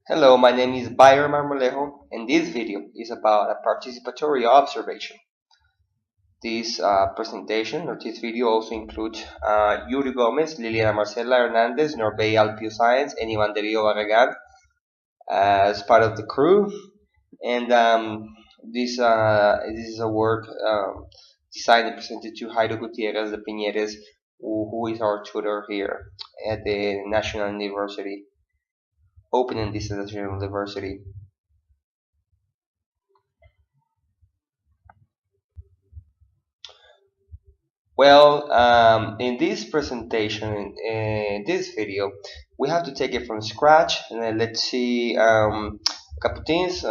Hello, my name is Bayer Marmolejo, and this video is about a participatory observation. This presentation or this video also includes Yuri Gomez, Liliana Marcela Hernandez, Norbey Alpio Science, and Ivan Darío Barragan as part of the crew. And this is a work designed and presented to Jairo Gutierrez de Piñeres, who is our tutor here at the National University, Open and National University. Well, in this presentation, in this video, we have to take it from scratch. And then let's see a couple things.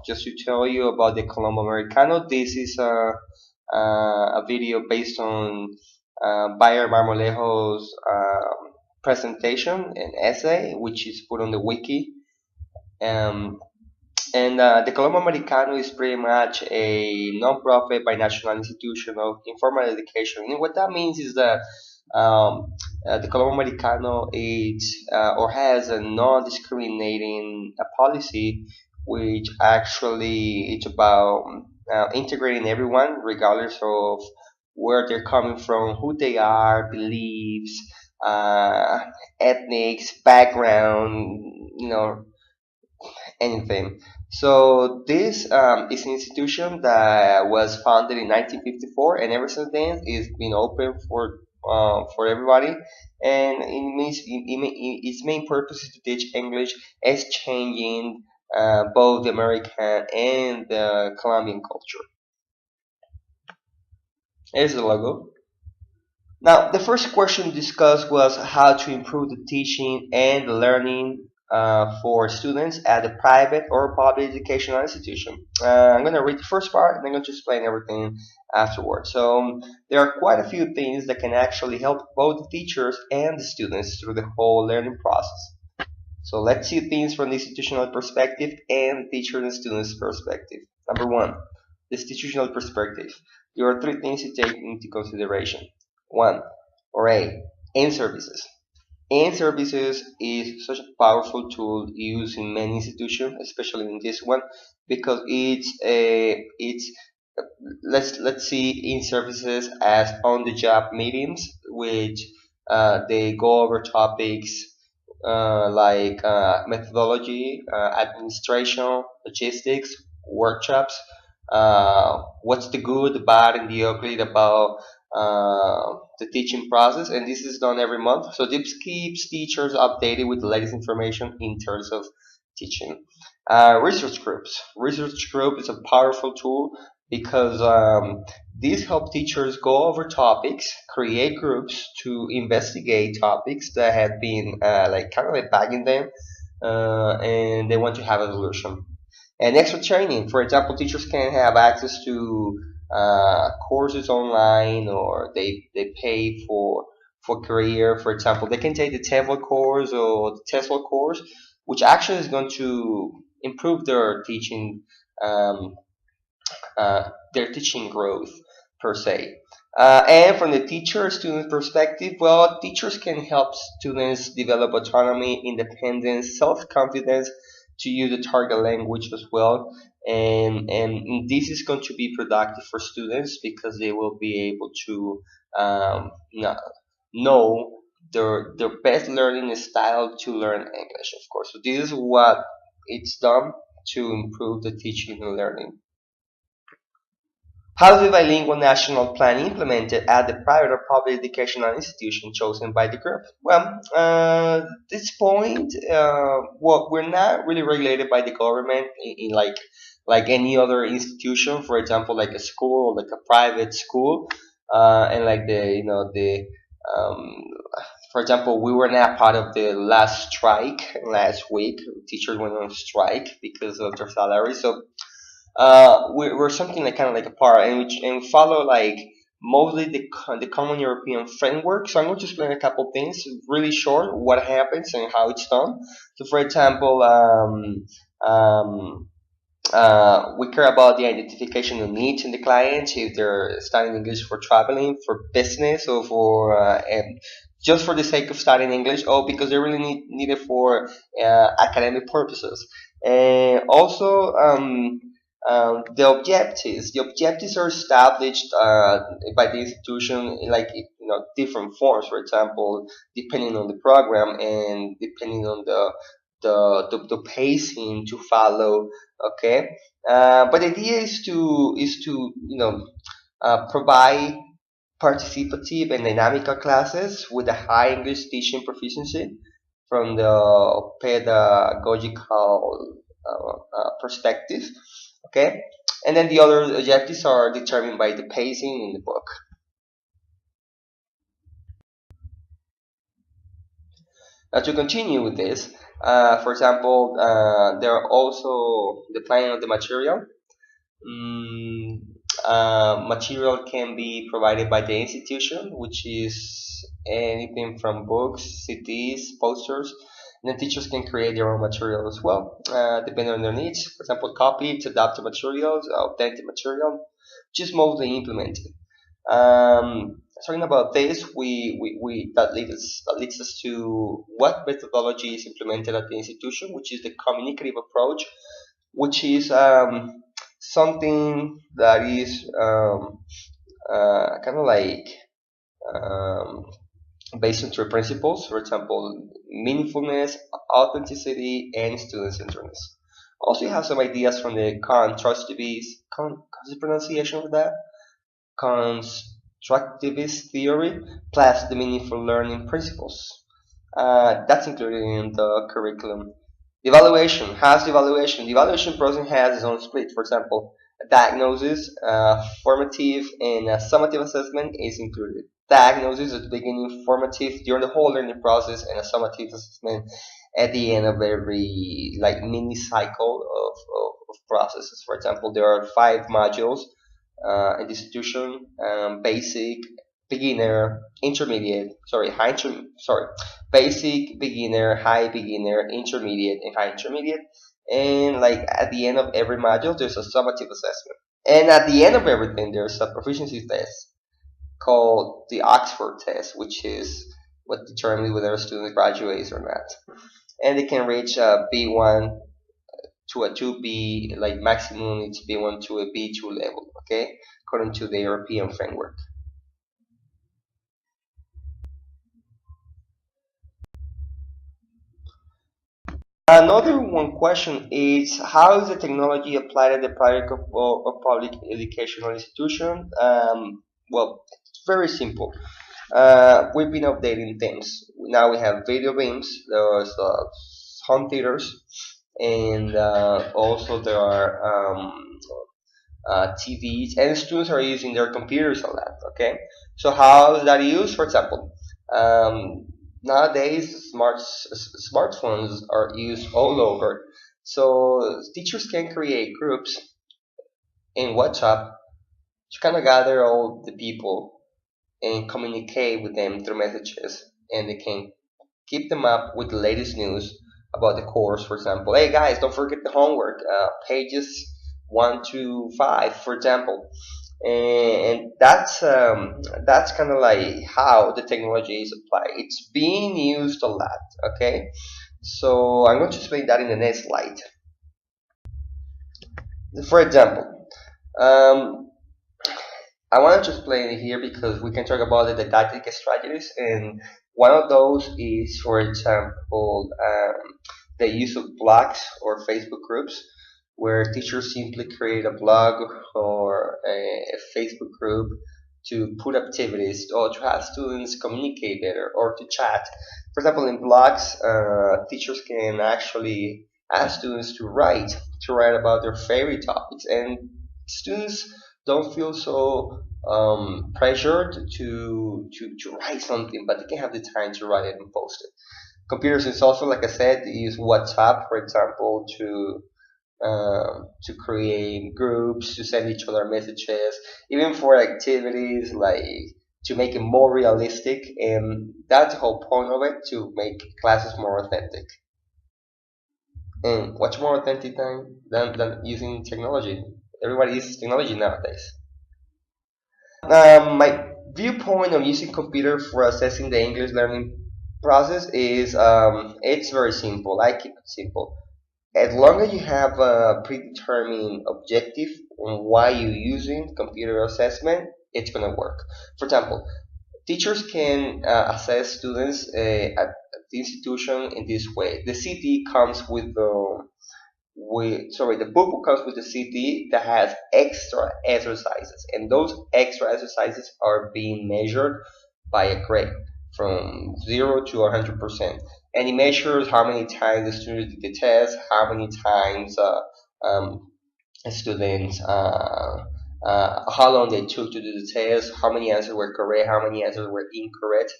Just to tell you about the Colombo Americano. This is a video based on Bayer Marmolejo's presentation, an essay, which is put on the wiki. Um, and the Colombo Americano is pretty much a non-profit binational institution of informal education. And what that means is that the Colombo Americano is or has a non-discriminating policy, which actually it's about integrating everyone, regardless of where they're coming from, who they are, beliefs, uh, ethnics, background, anything. So this is an institution that was founded in 1954, and ever since then it's been open for everybody. And its main purpose is to teach English, exchanging both the American and the Colombian culture. Here's the logo. Now, the first question discussed was how to improve the teaching and the learning for students at a private or public educational institution. I'm going to read the first part and I'm going to explain everything afterwards. So, there are quite a few things that can actually help both the teachers and the students through the whole learning process. So, let's see things from the institutional perspective and teacher and students' perspective. Number one, the institutional perspective. There are three things to take into consideration. One, or A, in services. In services is such a powerful tool used in many institutions, especially in this one, because it's let's see in services as on the job meetings, which they go over topics like methodology, administration, logistics, workshops, what's the good, the bad, and the ugly about the teaching process, and this is done every month. So this keeps teachers updated with the latest information in terms of teaching. Research groups. Research group is a powerful tool because these help teachers go over topics, create groups to investigate topics that have been like kind of like bagging them, and they want to have a solution. And extra training. For example, teachers can have access to courses online, or they pay for career. For example, they can take the TEFL course or the TESOL course, which actually is going to improve um, their teaching growth per se. And from the teacher-student perspective, well, teachers can help students develop autonomy, independence, self-confidence to use the target language as well. And this is going to be productive for students because they will be able to know their best learning style to learn English, of course. So this is what it's done to improve the teaching and learning. How is the bilingual national plan implemented at the private or public educational institution chosen by the group? Well, at this point, well, we're not really regulated by the government in like any other institution. For example, like a school, like a private school, and like um, for example, we were not part of the last strike last week. Teachers went on strike because of their salary. So we're something like kind of like a part, and we follow like mostly the common European framework. So I'm going to explain a couple things, really short, what happens and how it's done. So, for example, We care about the identification of needs in the clients if they're studying English for traveling, for business, or for just for the sake of studying English, or because they really need it for academic purposes. And also, the objectives. The objectives are established by the institution in like different forms. For example, depending on the program and depending on the pacing to follow. Okay, but the idea is to provide participative and dynamical classes with a high English teaching proficiency from the pedagogical perspective. Okay, and then the other objectives are determined by the pacing in the book. Now, to continue with this, for example, there are also the planning of the material. Mm, Material can be provided by the institution, which is anything from books, CDs, posters. And then teachers can create their own material as well, depending on their needs. For example, copied, adapted materials, authentic material, just mostly implemented. Talking about this, we that leads us to what methodology is implemented at the institution, which is the communicative approach, which is something that is kind of like um, based on three principles. For example, meaningfulness, authenticity, and student centeredness. Also, you have some ideas from the constructivist pronunciation of that constructivist theory, plus the meaningful learning principles. That's included in the curriculum. Evaluation. Has the evaluation? The evaluation process has its own split. For example, a diagnosis, formative, and a summative assessment is included. Diagnosis at the beginning, formative during the whole learning process, and a summative assessment at the end of every like mini cycle of processes. For example, there are 5 modules in the institution: basic, beginner, intermediate, basic, beginner, high beginner, intermediate, and high intermediate. And like at the end of every module, there's a summative assessment. And at the end of everything, there's a proficiency test called the Oxford test, which is what determines whether a student graduates or not. And they can reach a B1 to a 2B, like maximum it's B1 to a B2 level, okay, according to the European framework. Another one question is how is the technology applied at the private or public educational institution? Well, it's very simple. We've been updating things. Now we have video beams, there's home theaters, and also there are TVs, and students are using their computers a lot. Okay, so how is that used? For example, um, nowadays smartphones are used all over, so teachers can create groups in WhatsApp to kind of gather all the people and communicate with them through messages, and they can keep them up with the latest news about the course. For example, hey guys, don't forget the homework, pages 1 to 5, for example. And that's kind of like how the technology is applied. It's being used a lot. Okay, so I'm going to explain that in the next slide. For example, um, I wanted to explain it here because we can talk about the didactic strategies, and one of those is, for example, the use of blogs or Facebook groups, where teachers simply create a blog or a Facebook group to put activities or to have students communicate better or to chat. For example, in blogs, teachers can actually ask students to write about their favorite topics, and students don't feel so pressured to write something, but they can have the time to write it and post it. Computers is also, like I said, they use WhatsApp, for example, to create groups, to send each other messages, even for activities like to make it more realistic. And that's the whole point of it, to make classes more authentic. And what's more authentic than using technology? Everybody uses technology nowadays. My viewpoint on using computer for assessing the English learning process is it's very simple. I keep it simple. As long as you have a predetermined objective on why you're using computer assessment, it's gonna work. For example, teachers can assess students at the institution in this way. The CT comes with the book comes with a CD that has extra exercises, and those extra exercises are being measured by a grade from 0 to 100%, and it measures how many times the student did the test, how many times um, students how long they took to do the test, how many answers were correct, how many answers were incorrect,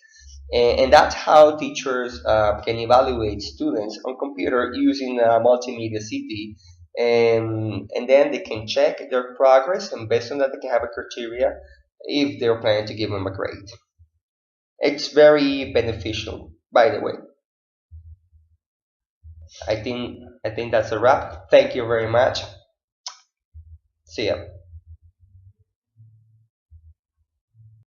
and that's how teachers can evaluate students on computer using multimedia CD. And then they can check their progress, and based on that, they can have a criteria if they're planning to give them a grade. It's very beneficial, by the way. I think that's a wrap. Thank you very much. See ya.